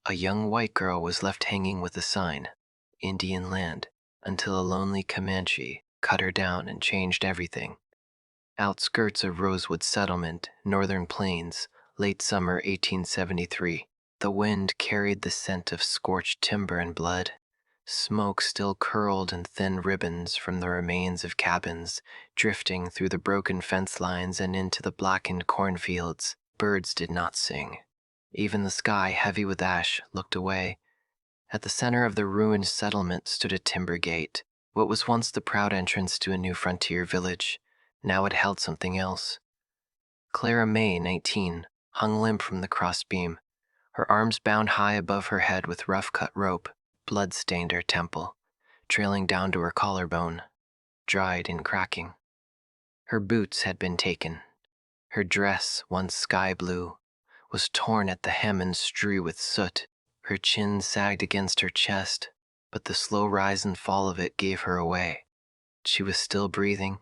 A young white girl was left hanging with a sign, Indian land, until a lonely Comanche cut her down and changed everything. Outskirts of Rosewood Settlement, Northern Plains, late summer 1873. The wind carried the scent of scorched timber and blood. Smoke still curled in thin ribbons from the remains of cabins, drifting through the broken fence lines and into the blackened cornfields. Birds did not sing. Even the sky, heavy with ash, looked away. At the center of the ruined settlement stood a timber gate. What was once the proud entrance to a new frontier village, now it held something else. Clara May, 19, hung limp from the crossbeam, her arms bound high above her head with rough-cut rope. Blood stained her temple, trailing down to her collarbone, dried and cracking. Her boots had been taken. Her dress, once sky blue, was torn at the hem and strewn with soot. Her chin sagged against her chest, but the slow rise and fall of it gave her away. She was still breathing.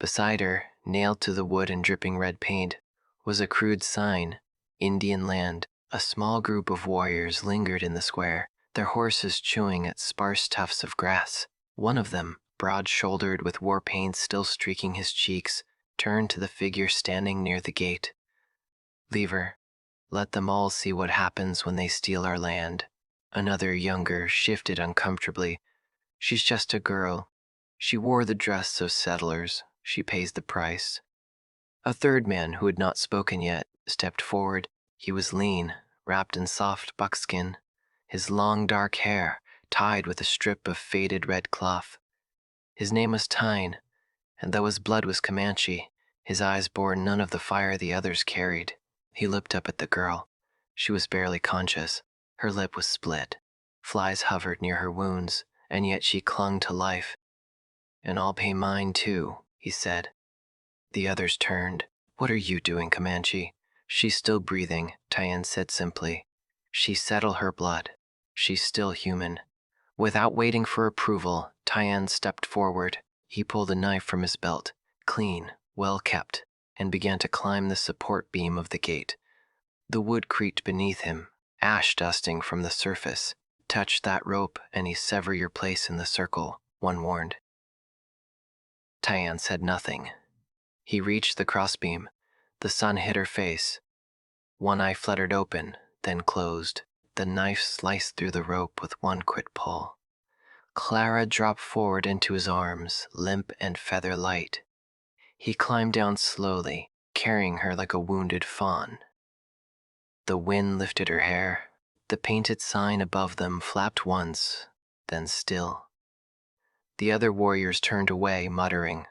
Beside her, nailed to the wood in dripping red paint, was a crude sign, Indian land. A small group of warriors lingered in the square, their horses chewing at sparse tufts of grass. One of them, broad-shouldered with war paint still streaking his cheeks, turned to the figure standing near the gate. "Leave her. Let them all see what happens when they steal our land." Another, younger, shifted uncomfortably. "She's just a girl. She wore the dress of settlers. She pays the price." A third man, who had not spoken yet, stepped forward. He was lean, wrapped in soft buckskin, his long dark hair tied with a strip of faded red cloth. His name was Tyne, and though his blood was Comanche, his eyes bore none of the fire the others carried. He looked up at the girl. She was barely conscious. Her lip was split. Flies hovered near her wounds, and yet she clung to life. "And I'll pay mine too," he said. The others turned. "What are you doing, Comanche?" "She's still breathing," Tyne said simply. "She settled her blood. She's still human." Without waiting for approval, Tyne stepped forward. He pulled a knife from his belt, clean, well kept, and began to climb the support beam of the gate. The wood creaked beneath him, ash dusting from the surface. "Touch that rope and you sever your place in the circle," one warned. Tyne said nothing. He reached the crossbeam. The sun hit her face. One eye fluttered open, then closed. The knife sliced through the rope with one quick pull. Clara dropped forward into his arms, limp and feather light. He climbed down slowly, carrying her like a wounded fawn. The wind lifted her hair. The painted sign above them flapped once, then still. The other warriors turned away, muttering.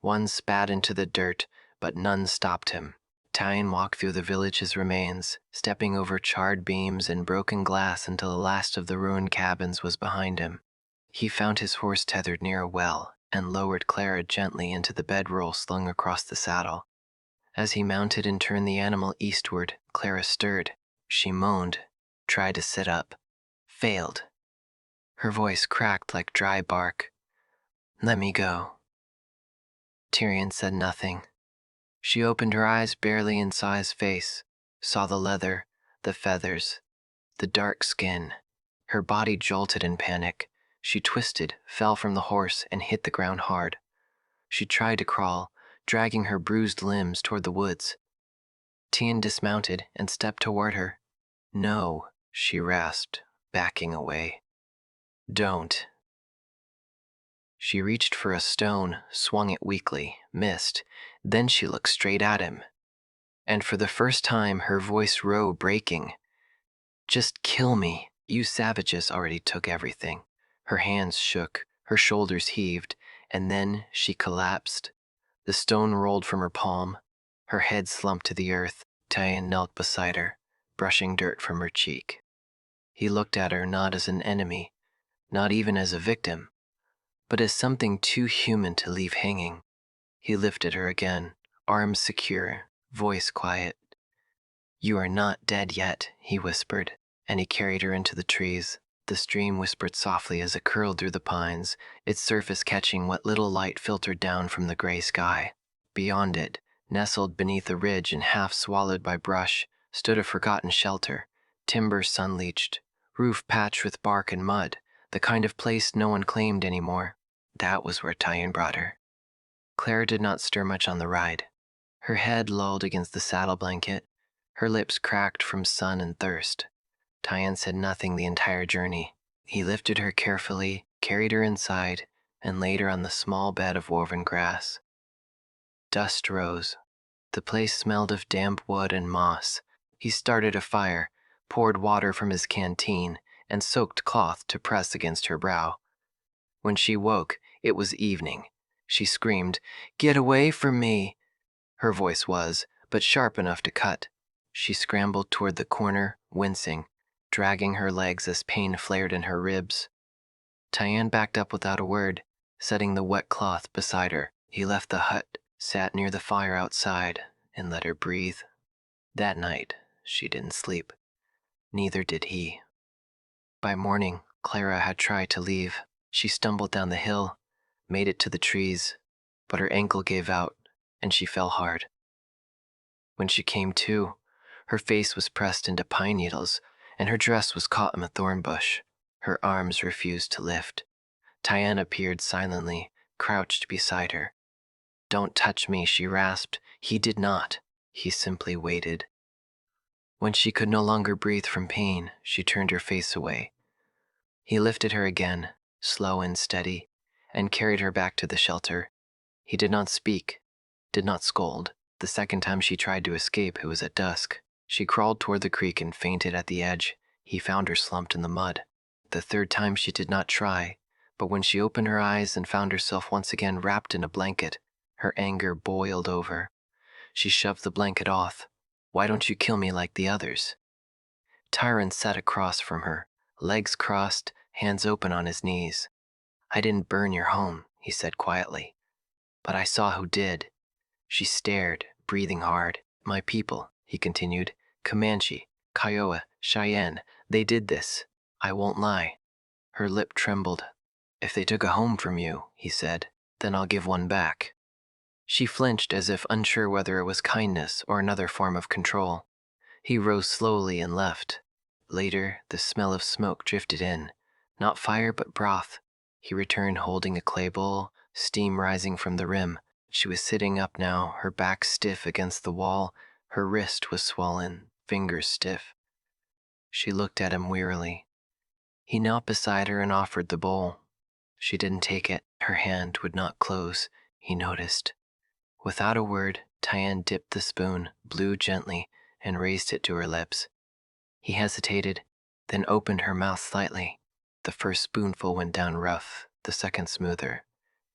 One spat into the dirt, but none stopped him. Tyne walked through the village's remains, stepping over charred beams and broken glass until the last of the ruined cabins was behind him. He found his horse tethered near a well and lowered Clara gently into the bedroll slung across the saddle. As he mounted and turned the animal eastward, Clara stirred. She moaned, tried to sit up, failed. Her voice cracked like dry bark. "Let me go." Tyrion said nothing. She opened her eyes barely and saw his face, saw the leather, the feathers, the dark skin. Her body jolted in panic. She twisted, fell from the horse, and hit the ground hard. She tried to crawl, dragging her bruised limbs toward the woods. Tyrion dismounted and stepped toward her. "No," she rasped, backing away. "Don't." She reached for a stone, swung it weakly, missed. Then she looked straight at him. And for the first time, her voice rose, breaking. "Just kill me. You savages already took everything." Her hands shook, her shoulders heaved, and then she collapsed. The stone rolled from her palm. Her head slumped to the earth. Tyne knelt beside her, brushing dirt from her cheek. He looked at her not as an enemy, not even as a victim, but as something too human to leave hanging. He lifted her again, arms secure, voice quiet. "You are not dead yet," he whispered, and he carried her into the trees. The stream whispered softly as it curled through the pines, its surface catching what little light filtered down from the gray sky. Beyond it, nestled beneath a ridge and half swallowed by brush, stood a forgotten shelter, Timber sun-leached, roof patched with bark and mud, the kind of place no one claimed anymore. That was where Tyan brought her. Clara did not stir much on the ride. Her head lolled against the saddle blanket, her lips cracked from sun and thirst. Tyan said nothing the entire journey. He lifted her carefully, carried her inside, and laid her on the small bed of woven grass. Dust rose. The place smelled of damp wood and moss. He started a fire, poured water from his canteen, and soaked cloth to press against her brow. When she woke, it was evening. She screamed, "Get away from me!" Her voice was, but sharp enough to cut. She scrambled toward the corner, wincing, dragging her legs as pain flared in her ribs. Tyan backed up without a word, setting the wet cloth beside her. He left the hut, sat near the fire outside, and let her breathe. That night, she didn't sleep. Neither did he. By morning, Clara had tried to leave. She stumbled down the hill, made it to the trees, but her ankle gave out, and she fell hard. When she came to, her face was pressed into pine needles, and her dress was caught in a thorn bush. Her arms refused to lift. Tyan appeared silently, crouched beside her. "Don't touch me," she rasped. He did not. He simply waited. When she could no longer breathe from pain, she turned her face away. He lifted her again, slow and steady, and carried her back to the shelter. He did not speak, did not scold. The second time she tried to escape, it was at dusk. She crawled toward the creek and fainted at the edge. He found her slumped in the mud. The third time she did not try, but when she opened her eyes and found herself once again wrapped in a blanket, her anger boiled over. She shoved the blanket off. "Why don't you kill me like the others?" Tyron sat across from her, legs crossed, hands open on his knees. "I didn't burn your home," he said quietly, "but I saw who did." She stared, breathing hard. "My people," he continued, "Comanche, Kiowa, Cheyenne, they did this. I won't lie." Her lip trembled. "If they took a home from you," he said, "then I'll give one back." She flinched as if unsure whether it was kindness or another form of control. He rose slowly and left. Later, the smell of smoke drifted in. Not fire, but broth. He returned holding a clay bowl, steam rising from the rim. She was sitting up now, her back stiff against the wall. Her wrist was swollen, fingers stiff. She looked at him wearily. He knelt beside her and offered the bowl. She didn't take it. Her hand would not close, he noticed. Without a word, Tyan dipped the spoon, blew gently, and raised it to her lips. He hesitated, then opened her mouth slightly. The first spoonful went down rough, the second smoother.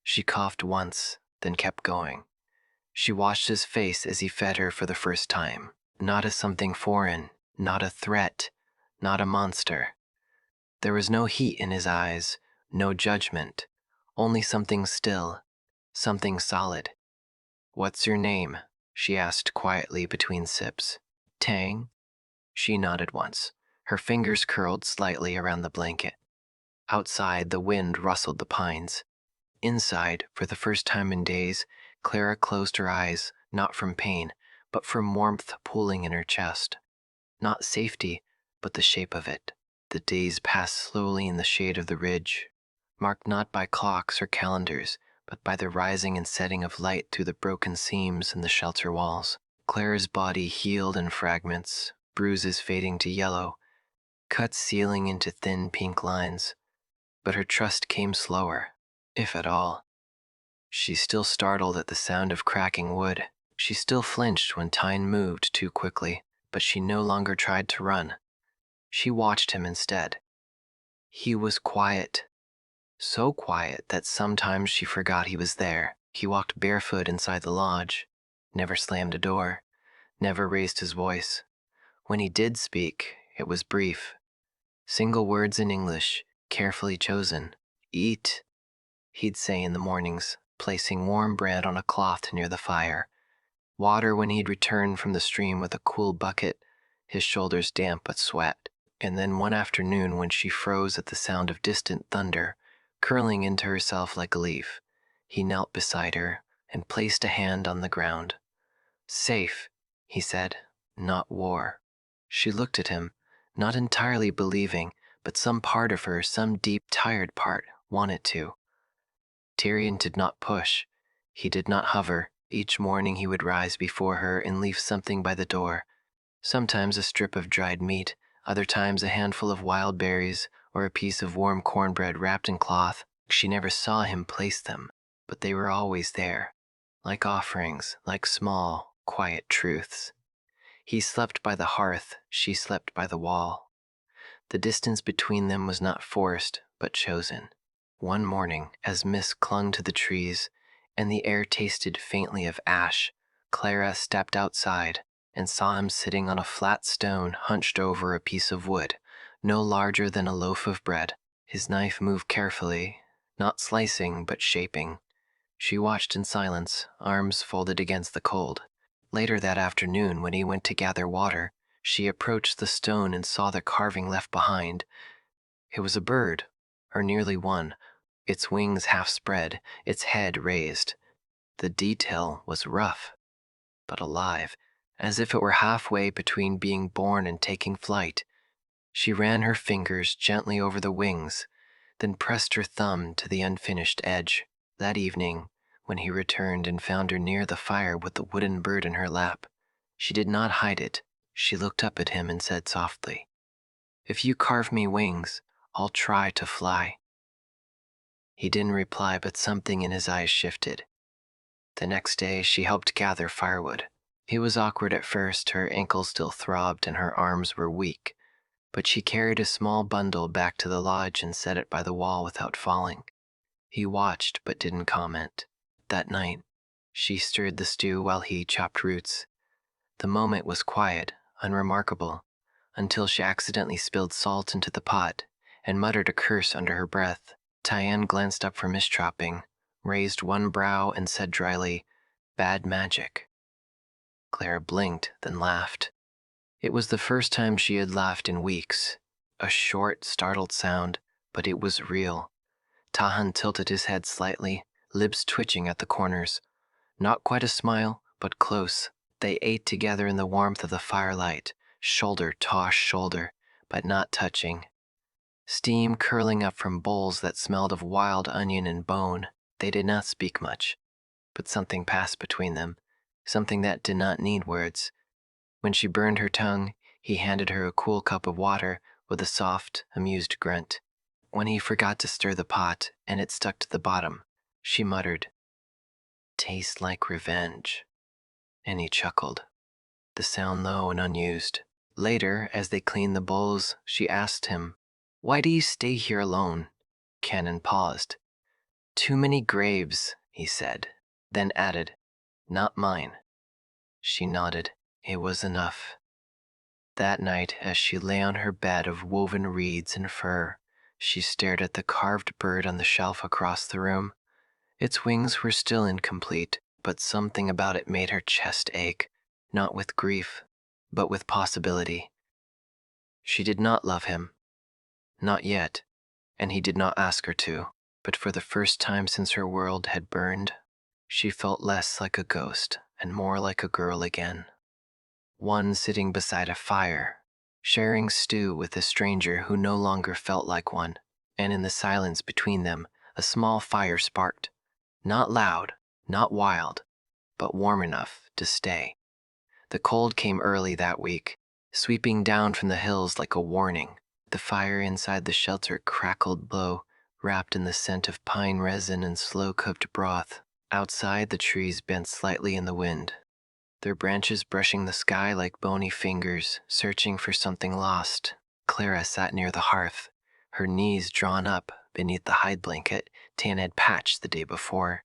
She coughed once, then kept going. She watched his face as he fed her for the first time, not as something foreign, not a threat, not a monster. There was no heat in his eyes, no judgment, only something still, something solid. "What's your name?" she asked quietly between sips. "Tang?" She nodded once. Her fingers curled slightly around the blanket. Outside, the wind rustled the pines. Inside, for the first time in days, Clara closed her eyes, not from pain, but from warmth pooling in her chest. Not safety, but the shape of it. The days passed slowly in the shade of the ridge, marked not by clocks or calendars, but by the rising and setting of light through the broken seams in the shelter walls. Clara's body healed in fragments, bruises fading to yellow, cuts sealing into thin pink lines. But her trust came slower, if at all. She still startled at the sound of cracking wood. She still flinched when Tyne moved too quickly, but she no longer tried to run. She watched him instead. He was quiet, so quiet that sometimes she forgot he was there. He walked barefoot inside the lodge, never slammed a door, never raised his voice. When he did speak, it was brief. Single words in English, carefully chosen. "Eat," he'd say in the mornings, placing warm bread on a cloth near the fire. Water when he'd return from the stream with a cool bucket, his shoulders damp but sweat. And then one afternoon when she froze at the sound of distant thunder, curling into herself like a leaf, he knelt beside her and placed a hand on the ground. "Safe," he said, "not war." She looked at him, not entirely believing, but some part of her, some deep, tired part, wanted to. Tyrion did not push. He did not hover. Each morning he would rise before her and leave something by the door. Sometimes a strip of dried meat, other times a handful of wild berries or a piece of warm cornbread wrapped in cloth. She never saw him place them, but they were always there, like offerings, like small, quiet truths. He slept by the hearth, she slept by the wall. The distance between them was not forced, but chosen. One morning, as mist clung to the trees and the air tasted faintly of ash, Clara stepped outside and saw him sitting on a flat stone hunched over a piece of wood, no larger than a loaf of bread. His knife moved carefully, not slicing but shaping. She watched in silence, arms folded against the cold. Later that afternoon, when he went to gather water, she approached the stone and saw the carving left behind. It was a bird, or nearly one, its wings half spread, its head raised. The detail was rough, but alive, as if it were halfway between being born and taking flight. She ran her fingers gently over the wings, then pressed her thumb to the unfinished edge. That evening, when he returned and found her near the fire with the wooden bird in her lap, she did not hide it. She looked up at him and said softly, "If you carve me wings, I'll try to fly." He didn't reply, but something in his eyes shifted. The next day, she helped gather firewood. It was awkward at first, her ankles still throbbed and her arms were weak, but she carried a small bundle back to the lodge and set it by the wall without falling. He watched but didn't comment. That night, she stirred the stew while he chopped roots. The moment was quiet, unremarkable, until she accidentally spilled salt into the pot and muttered a curse under her breath. Tyann glanced up from his chopping, raised one brow and said dryly, "Bad magic." Clara blinked, then laughed. It was the first time she had laughed in weeks. A short, startled sound, but it was real. Tahan tilted his head slightly, lips twitching at the corners. Not quite a smile, but close. They ate together in the warmth of the firelight, shoulder to shoulder, but not touching. Steam curling up from bowls that smelled of wild onion and bone. They did not speak much, but something passed between them, something that did not need words. When she burned her tongue, he handed her a cool cup of water with a soft, amused grunt. When he forgot to stir the pot and it stuck to the bottom, she muttered, "Tastes like revenge." And he chuckled, the sound low and unused. Later, as they cleaned the bowls, she asked him, "Why do you stay here alone?" Cannon paused. "Too many graves," he said, then added, "Not mine." She nodded. It was enough. That night, as she lay on her bed of woven reeds and fur, she stared at the carved bird on the shelf across the room. Its wings were still incomplete, but something about it made her chest ache, not with grief, but with possibility. She did not love him. Not yet, and he did not ask her to, but for the first time since her world had burned, she felt less like a ghost and more like a girl again. One sitting beside a fire, sharing stew with a stranger who no longer felt like one, and in the silence between them, a small fire sparked. Not loud, not wild, but warm enough to stay. The cold came early that week, sweeping down from the hills like a warning. The fire inside the shelter crackled low, wrapped in the scent of pine resin and slow-cooked broth. Outside, the trees bent slightly in the wind, their branches brushing the sky like bony fingers, searching for something lost. Clara sat near the hearth, her knees drawn up beneath the hide blanket Tan had patched the day before.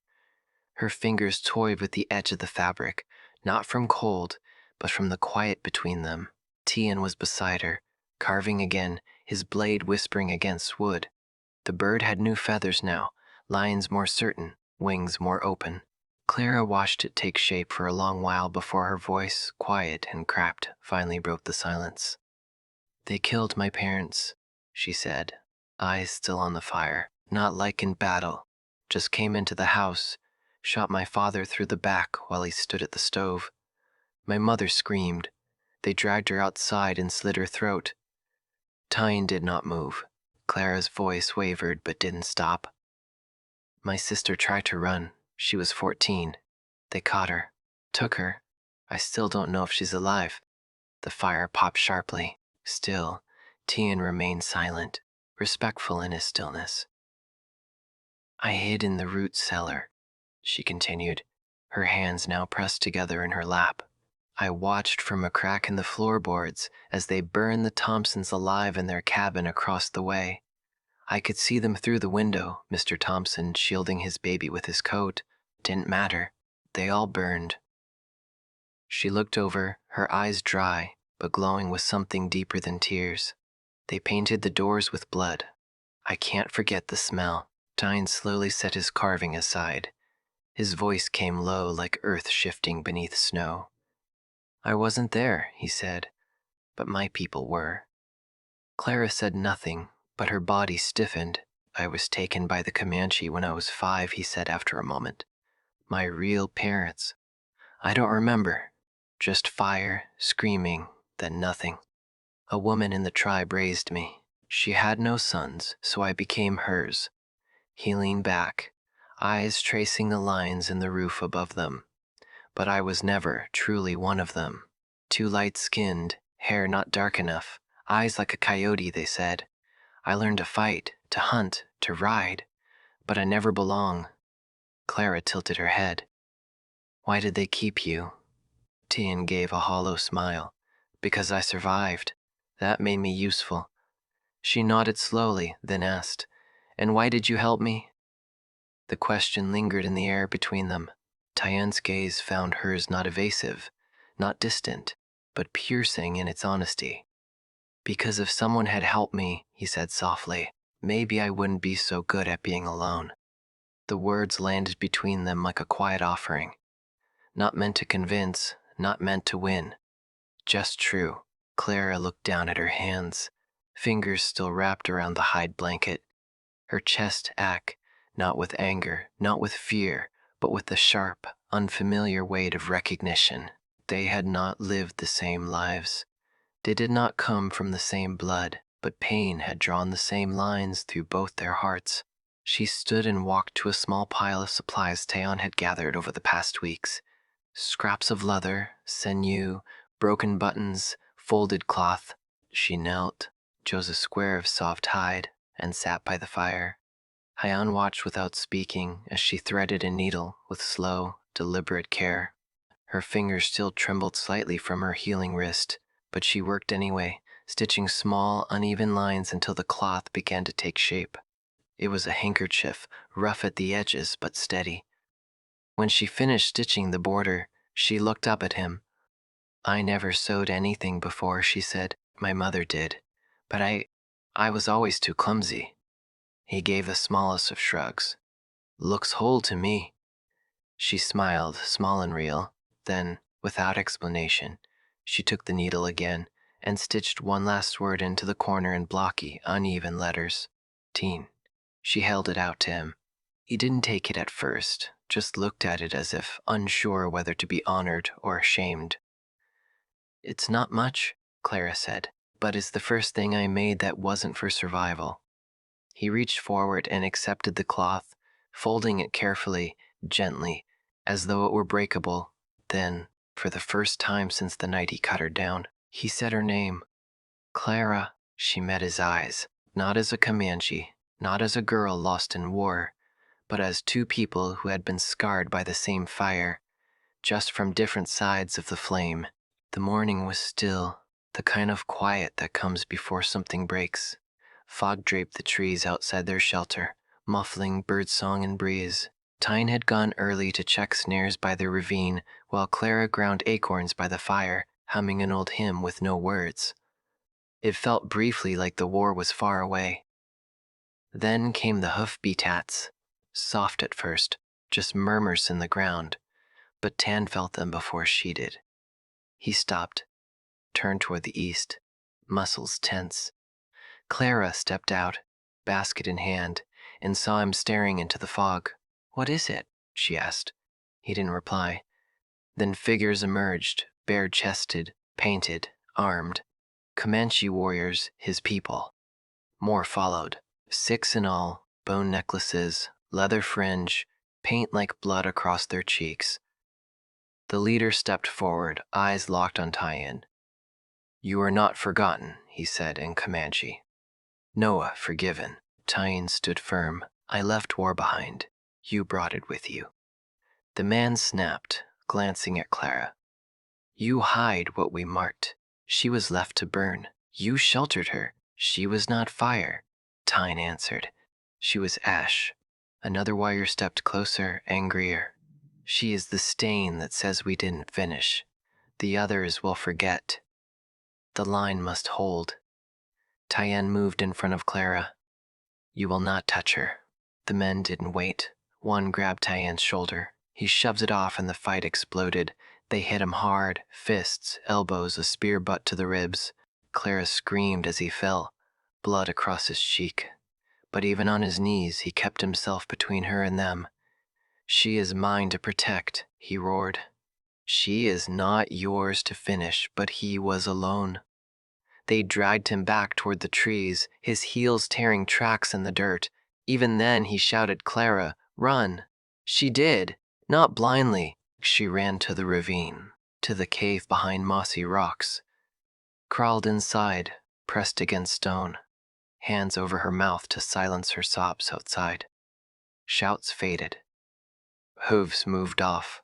Her fingers toyed with the edge of the fabric, not from cold, but from the quiet between them. Tian was beside her, carving again, his blade whispering against wood. The bird had new feathers now, lines more certain, wings more open. Clara watched it take shape for a long while before her voice, quiet and cracked, finally broke the silence. "They killed my parents," she said, eyes still on the fire. "Not like in battle. Just came into the house, shot my father through the back while he stood at the stove. My mother screamed. They dragged her outside and slit her throat. Tyne did not move. Clara's voice wavered but didn't stop. My sister tried to run. She was 14. They caught her, took her. I still don't know if she's alive. The fire popped sharply. Still, Tian remained silent, respectful in his stillness. I hid in the root cellar, she continued, her hands now pressed together in her lap. I watched from a crack in the floorboards as they burned the Thompsons alive in their cabin across the way. I could see them through the window, Mr. Thompson shielding his baby with his coat. Didn't matter. They all burned. She looked over, her eyes dry, but glowing with something deeper than tears. They painted the doors with blood. I can't forget the smell. Tyne slowly set his carving aside. His voice came low like earth shifting beneath snow. I wasn't there, he said, but my people were. Clara said nothing, but her body stiffened. I was taken by the Comanche when I was 5, he said after a moment. My real parents. I don't remember. Just fire, screaming, then nothing. A woman in the tribe raised me. She had no sons, so I became hers. He leaned back, eyes tracing the lines in the roof above them. But I was never truly one of them. Too light-skinned, hair not dark enough, eyes like a coyote, they said. I learned to fight, to hunt, to ride, but I never belong. Clara tilted her head. Why did they keep you? Tian gave a hollow smile. Because I survived. That made me useful. She nodded slowly, then asked, And why did you help me? The question lingered in the air between them. Tyann's gaze found hers not evasive, not distant, but piercing in its honesty. Because if someone had helped me, he said softly, maybe I wouldn't be so good at being alone. The words landed between them like a quiet offering. Not meant to convince, not meant to win. Just true. Clara looked down at her hands, fingers still wrapped around the hide blanket. Her chest ached, not with anger, not with fear, but with the sharp, unfamiliar weight of recognition. They had not lived the same lives. They did not come from the same blood, but pain had drawn the same lines through both their hearts. She stood and walked to a small pile of supplies Taeyeon had gathered over the past weeks. Scraps of leather, sinew, broken buttons, folded cloth. She knelt, chose a square of soft hide, and sat by the fire. Hyeon watched without speaking as she threaded a needle with slow, deliberate care. Her fingers still trembled slightly from her healing wrist, but she worked anyway, stitching small, uneven lines until the cloth began to take shape. It was a handkerchief, rough at the edges but steady. When she finished stitching the border, she looked up at him. I never sewed anything before, she said. My mother did. But I was always too clumsy. He gave the smallest of shrugs. Looks whole to me. She smiled, small and real. Then, without explanation, she took the needle again and stitched one last word into the corner in blocky, uneven letters. Teen. She held it out to him. He didn't take it at first, just looked at it as if unsure whether to be honored or ashamed. It's not much, Clara said, but it's the first thing I made that wasn't for survival. He reached forward and accepted the cloth, folding it carefully, gently, as though it were breakable. Then, for the first time since the night he cut her down, he said her name. Clara. She met his eyes, not as a Comanche, not as a girl lost in war, but as two people who had been scarred by the same fire, just from different sides of the flame. The morning was still, the kind of quiet that comes before something breaks. Fog draped the trees outside their shelter, muffling birdsong and breeze. Tyne had gone early to check snares by the ravine, while Clara ground acorns by the fire, humming an old hymn with no words. It felt briefly like the war was far away. Then came the hoof-beats, soft at first, just murmurs in the ground, but Tan felt them before she did. He stopped, turned toward the east, muscles tense. Clara stepped out, basket in hand, and saw him staring into the fog. What is it? She asked. He didn't reply. Then figures emerged, bare-chested, painted, armed. Comanche warriors, his people. More followed, 6 in all, bone necklaces, leather fringe, paint like blood across their cheeks. The leader stepped forward, eyes locked on Tyen. "You are not forgotten," he said in Comanche. "Noah forgiven." Tyen stood firm. "I left war behind. You brought it with you." The man snapped, glancing at Clara. "You hide what we marked. She was left to burn. You sheltered her. She was not fire." Tyen answered. "She was ash." Another warrior stepped closer, angrier. "She is the stain that says we didn't finish. The others will forget. The line must hold." Tyen moved in front of Clara. "You will not touch her." The men didn't wait. One grabbed Tyen's shoulder. He shoved it off and the fight exploded. They hit him hard, fists, elbows, a spear butt to the ribs. Clara screamed as he fell, blood across his cheek. But even on his knees, he kept himself between her and them. "She is mine to protect," he roared. "She is not yours to finish," but he was alone. They dragged him back toward the trees, his heels tearing tracks in the dirt. Even then he shouted, "Clara, run!" She did, not blindly. She ran to the ravine, to the cave behind mossy rocks, crawled inside, pressed against stone, hands over her mouth to silence her sobs outside. Shouts faded. Hooves moved off.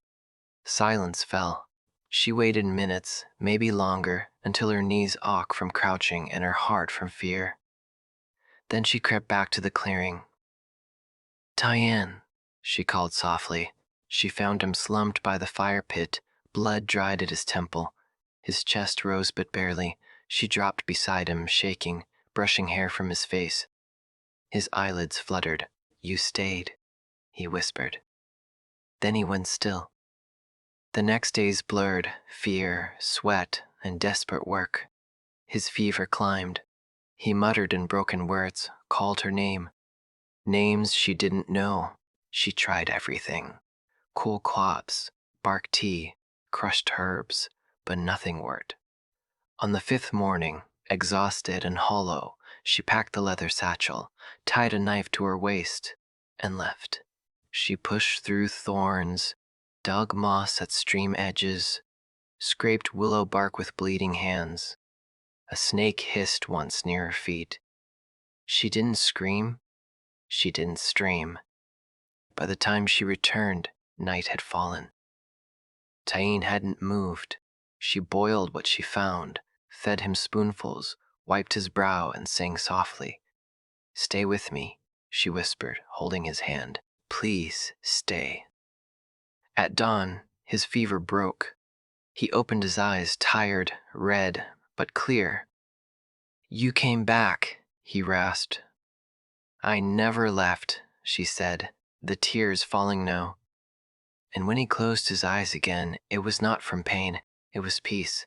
Silence fell. She waited minutes, maybe longer, until her knees ached from crouching and her heart from fear. Then she crept back to the clearing. "Tyen," she called softly. She found him slumped by the fire pit, blood dried at his temple. His chest rose but barely. She dropped beside him, shaking, brushing hair from his face. His eyelids fluttered. "You stayed," he whispered. Then he went still. The next days blurred, fear, sweat, and desperate work. His fever climbed. He muttered in broken words, called her name. Names she didn't know. She tried everything. Cool cloths, bark tea, crushed herbs, but nothing worked. On the 5th morning, exhausted and hollow, she packed the leather satchel, tied a knife to her waist, and left. She pushed through thorns, dug moss at stream edges, scraped willow bark with bleeding hands. A snake hissed once near her feet. She didn't scream. She didn't stream. By the time she returned, night had fallen. Tyen hadn't moved. She boiled what she found, fed him spoonfuls, wiped his brow, and sang softly. "Stay with me," she whispered, holding his hand. "Please stay." At dawn, his fever broke. He opened his eyes, tired, red, but clear. "You came back," he rasped. "I never left," she said, the tears falling now. And when he closed his eyes again, it was not from pain, it was peace.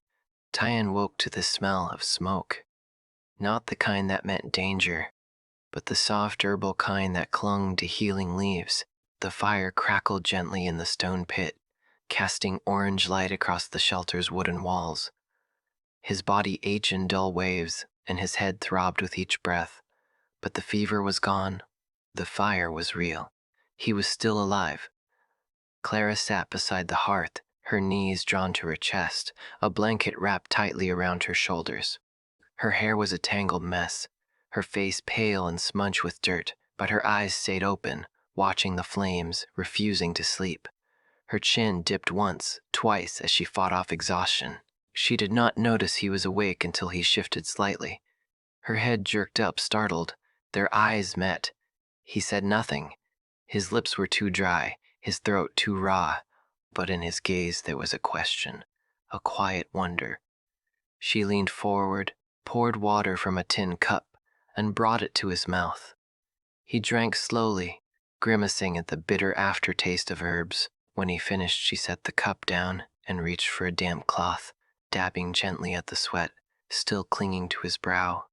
Tyen woke to the smell of smoke. Not the kind that meant danger, but the soft herbal kind that clung to healing leaves. The fire crackled gently in the stone pit, casting orange light across the shelter's wooden walls. His body ached in dull waves, and his head throbbed with each breath. But the fever was gone. The fire was real. He was still alive. Clara sat beside the hearth, her knees drawn to her chest, a blanket wrapped tightly around her shoulders. Her hair was a tangled mess, her face pale and smudged with dirt, but her eyes stayed open, watching the flames, refusing to sleep. Her chin dipped once, twice as she fought off exhaustion. She did not notice he was awake until he shifted slightly. Her head jerked up, startled. Their eyes met. He said nothing. His lips were too dry, his throat too raw, but in his gaze there was a question, a quiet wonder. She leaned forward, poured water from a tin cup, and brought it to his mouth. He drank slowly, grimacing at the bitter aftertaste of herbs. When he finished, she set the cup down and reached for a damp cloth, dabbing gently at the sweat, still clinging to his brow.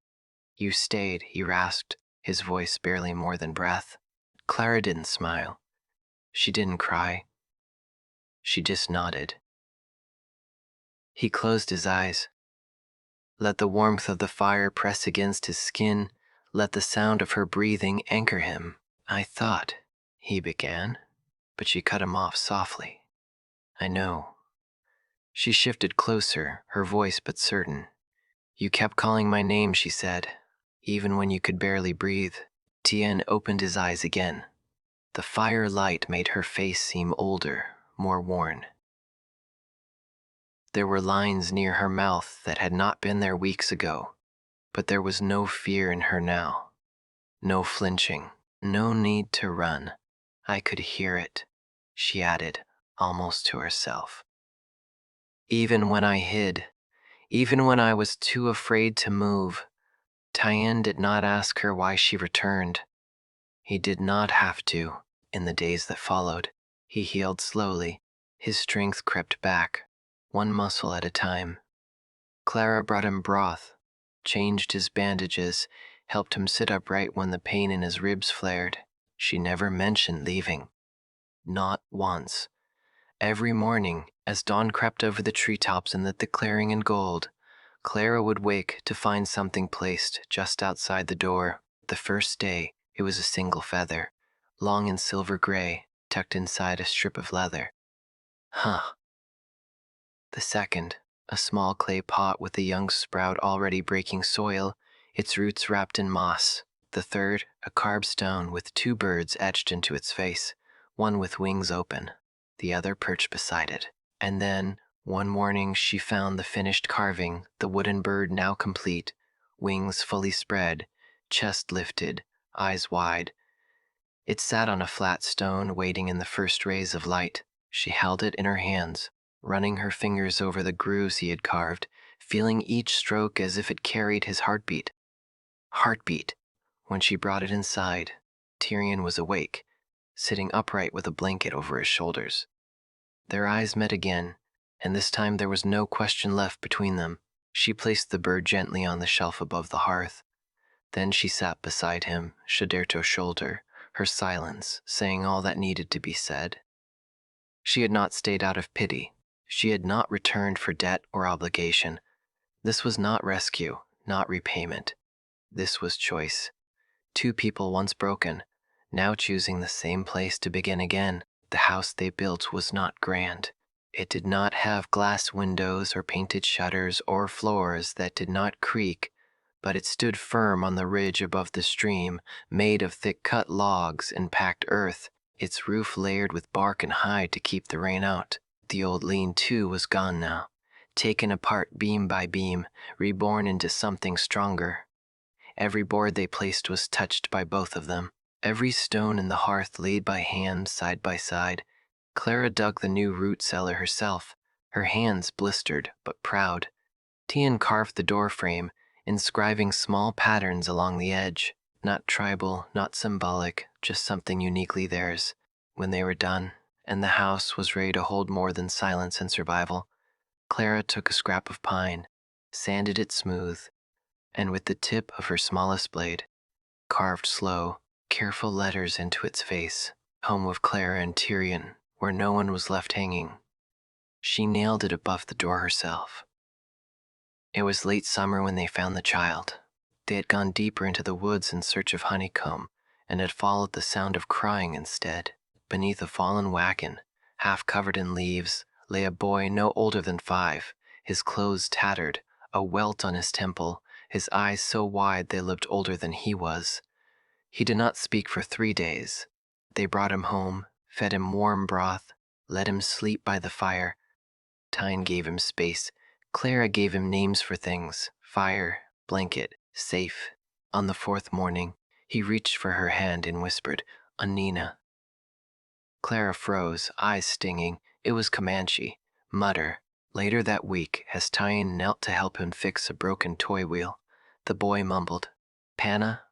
"You stayed," he rasped, his voice barely more than breath. Clara didn't smile. She didn't cry. She just nodded. He closed his eyes. Let the warmth of the fire press against his skin. Let the sound of her breathing anchor him. I thought, he began, but she cut him off softly. I know. She shifted closer, her voice but certain. You kept calling my name, she said, even when you could barely breathe. Tien opened his eyes again. The fire light made her face seem older, more worn. There were lines near her mouth that had not been there weeks ago, but there was no fear in her now. No flinching, no need to run. I could hear it, she added, almost to herself. Even when I hid, even when I was too afraid to move, Tien did not ask her why she returned. He did not have to. In the days that followed, he healed slowly. His strength crept back, one muscle at a time. Clara brought him broth, changed his bandages, helped him sit upright when the pain in his ribs flared. She never mentioned leaving. Not once. Every morning, as dawn crept over the treetops and lit the clearing in gold, Clara would wake to find something placed just outside the door. The first day, it was a single feather, long and silver gray, tucked inside a strip of leather. Huh. The second, a small clay pot with a young sprout already breaking soil, its roots wrapped in moss. The third, a carved stone with two birds etched into its face, one with wings open, the other perched beside it. And then, one morning, she found the finished carving, the wooden bird now complete, wings fully spread, chest lifted, eyes wide. It sat on a flat stone, waiting in the first rays of light. She held it in her hands, running her fingers over the grooves he had carved, feeling each stroke as if it carried his heartbeat. Heartbeat. When she brought it inside, Tyrion was awake, sitting upright with a blanket over his shoulders. Their eyes met again, and this time there was no question left between them. She placed the bird gently on the shelf above the hearth. Then she sat beside him, Shaderto's shoulder, her silence saying all that needed to be said. She had not stayed out of pity. She had not returned for debt or obligation. This was not rescue, not repayment. This was choice. Two people once broken, now choosing the same place to begin again. The house they built was not grand. It did not have glass windows or painted shutters or floors that did not creak, but it stood firm on the ridge above the stream, made of thick-cut logs and packed earth, its roof layered with bark and hide to keep the rain out. The old lean-to was gone now, taken apart beam by beam, reborn into something stronger. Every board they placed was touched by both of them. Every stone in the hearth laid by hand side by side. Clara dug the new root cellar herself, her hands blistered but proud. Tien carved the door frame, inscribing small patterns along the edge, not tribal, not symbolic, just something uniquely theirs. When they were done, and the house was ready to hold more than silence and survival, Clara took a scrap of pine, sanded it smooth, and with the tip of her smallest blade, carved slow, careful letters into its face, home of Clara and Tyrion, where no one was left hanging. She nailed it above the door herself. It was late summer when they found the child. They had gone deeper into the woods in search of honeycomb and had followed the sound of crying instead. Beneath a fallen wagon, half covered in leaves, lay a boy no older than 5, his clothes tattered, a welt on his temple, his eyes so wide they looked older than he was. He did not speak for 3 days. They brought him home, fed him warm broth, let him sleep by the fire. Tien gave him space. Clara gave him names for things: fire, blanket, safe. On the 4th morning, he reached for her hand and whispered, "Anina." Clara froze, eyes stinging. It was Comanche. Mutter. Later that week, as Tien knelt to help him fix a broken toy wheel, the boy mumbled, "Panna?"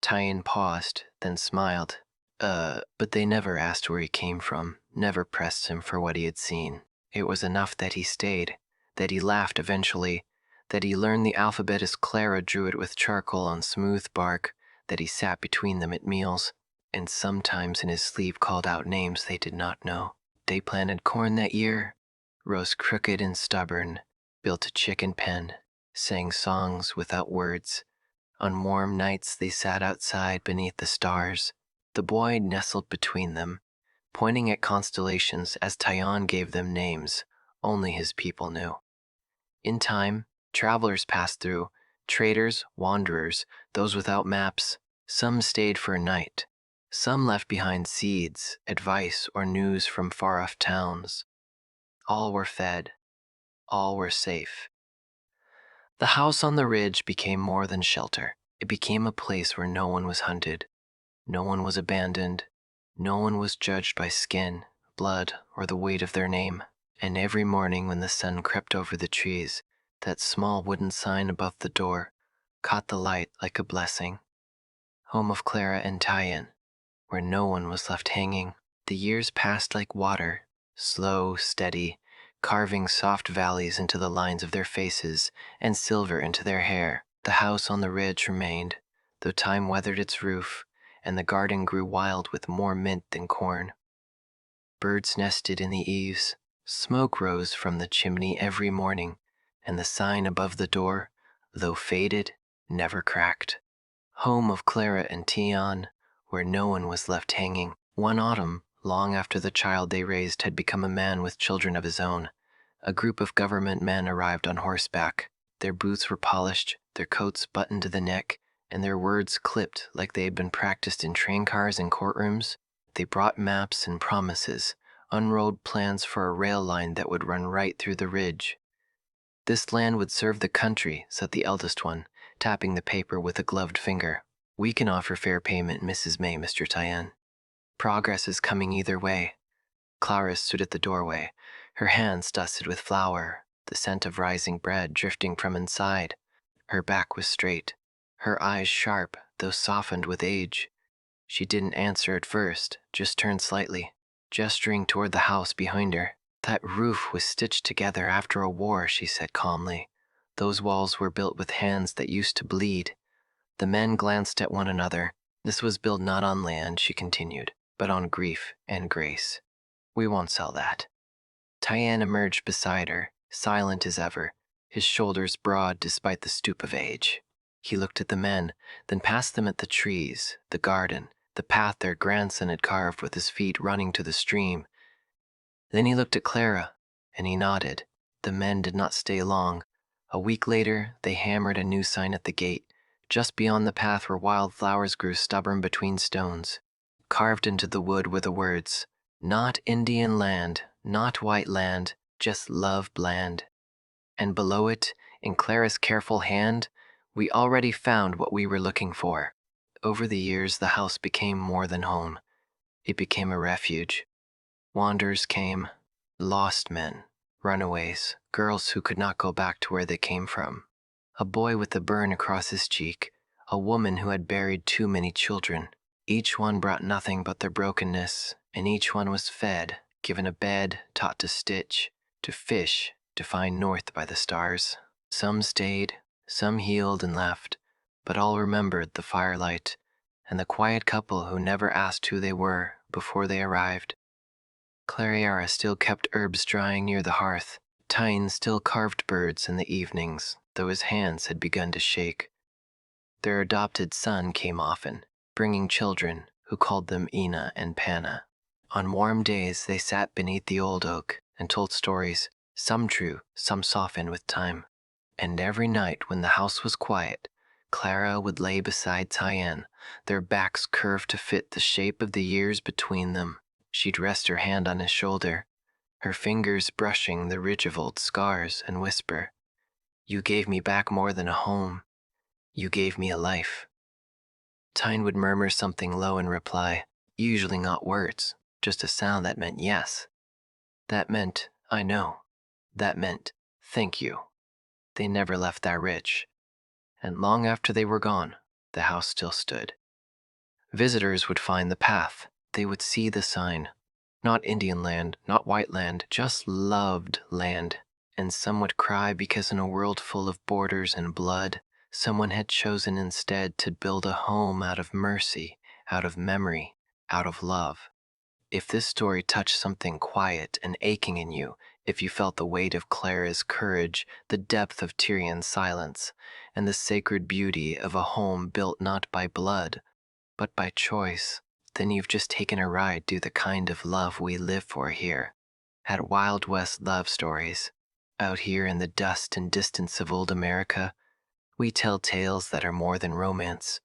Tien paused, then smiled. But they never asked where he came from, never pressed him for what he had seen. It was enough that he stayed, that he laughed eventually, that he learned the alphabet as Clara drew it with charcoal on smooth bark, that he sat between them at meals, and sometimes in his sleep called out names they did not know. They planted corn that year, rose crooked and stubborn, built a chicken pen, sang songs without words. On warm nights they sat outside beneath the stars. The boy nestled between them, pointing at constellations as Tyon gave them names only his people knew. In time, travelers passed through, traders, wanderers, those without maps. Some stayed for a night. Some left behind seeds, advice, or news from far-off towns. All were fed. All were safe. The house on the ridge became more than shelter. It became a place where no one was hunted. No one was abandoned. No one was judged by skin, blood, or the weight of their name. And every morning when the sun crept over the trees, that small wooden sign above the door caught the light like a blessing. Home of Clara and Tyon, where no one was left hanging. The years passed like water, slow, steady, carving soft valleys into the lines of their faces and silver into their hair. The house on the ridge remained, though time weathered its roof, and the garden grew wild with more mint than corn. Birds nested in the eaves, smoke rose from the chimney every morning, and the sign above the door, though faded, never cracked. Home of Clara and Tyon, where no one was left hanging. One autumn, long after the child they raised had become a man with children of his own, a group of government men arrived on horseback. Their boots were polished, their coats buttoned to the neck, and their words clipped like they had been practiced in train cars and courtrooms. They brought maps and promises, unrolled plans for a rail line that would run right through the ridge. This land would serve the country, said the eldest one, tapping the paper with a gloved finger. We can offer fair payment, Mrs. May, Mr. Tyon. Progress is coming either way. Clara stood at the doorway, her hands dusted with flour, the scent of rising bread drifting from inside. Her back was straight, her eyes sharp, though softened with age. She didn't answer at first, just turned slightly, gesturing toward the house behind her. That roof was stitched together after a war, she said calmly. Those walls were built with hands that used to bleed. The men glanced at one another. This was built not on land, she continued, but on grief and grace. We won't sell that. Tyon emerged beside her, silent as ever, his shoulders broad despite the stoop of age. He looked at the men, then past them at the trees, the garden, the path their grandson had carved with his feet running to the stream. Then he looked at Clara, and he nodded. The men did not stay long. A week later, they hammered a new sign at the gate, just beyond the path where wildflowers grew stubborn between stones. Carved into the wood were the words, "Not Indian land, not white land, just loved land." And below it, in Clara's careful hand, we already found what we were looking for. Over the years, the house became more than home. It became a refuge. Wanderers came, lost men, runaways, girls who could not go back to where they came from. A boy with a burn across his cheek, a woman who had buried too many children. Each one brought nothing but their brokenness, and each one was fed, given a bed, taught to stitch, to fish, to find north by the stars. Some stayed, some healed and left, but all remembered the firelight and the quiet couple who never asked who they were before they arrived. Clariara still kept herbs drying near the hearth. Tyon still carved birds in the evenings, though his hands had begun to shake. Their adopted son came often, bringing children, who called them Ina and Panna. On warm days they sat beneath the old oak and told stories, some true, some softened with time. And every night when the house was quiet, Clara would lay beside Tyon, their backs curved to fit the shape of the years between them. She'd rest her hand on his shoulder, her fingers brushing the ridge of old scars, and whisper, "You gave me back more than a home. You gave me a life." Tyon would murmur something low in reply, usually not words, just a sound that meant yes. That meant, "I know." That meant, "Thank you." They never left that ridge, and long after they were gone, the house still stood. Visitors would find the path. They would see the sign. Not Indian land, not white land, just loved land. And some would cry because in a world full of borders and blood, someone had chosen instead to build a home out of mercy, out of memory, out of love. If this story touched something quiet and aching in you, If you felt the weight of Clara's courage, the depth of Tyrion's silence, and the sacred beauty of a home built not by blood, but by choice, then you've just taken a ride through the kind of love we live for here at Wild West Love Stories. Out here in the dust and distance of old America, we tell tales that are more than romance.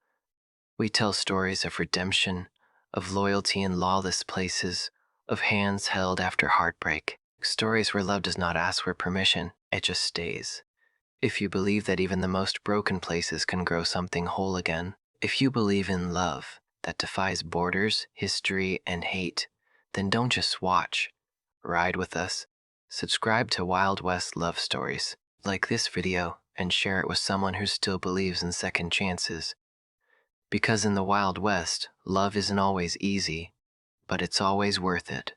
We tell stories of redemption, of loyalty in lawless places, of hands held after heartbreak. Stories where love does not ask for permission, it just stays. If you believe that even the most broken places can grow something whole again, if you believe in love that defies borders, history, and hate, then don't just watch. Ride with us. Subscribe to Wild West Love Stories. Like this video and share it with someone who still believes in second chances. Because in the Wild West, love isn't always easy, but it's always worth it.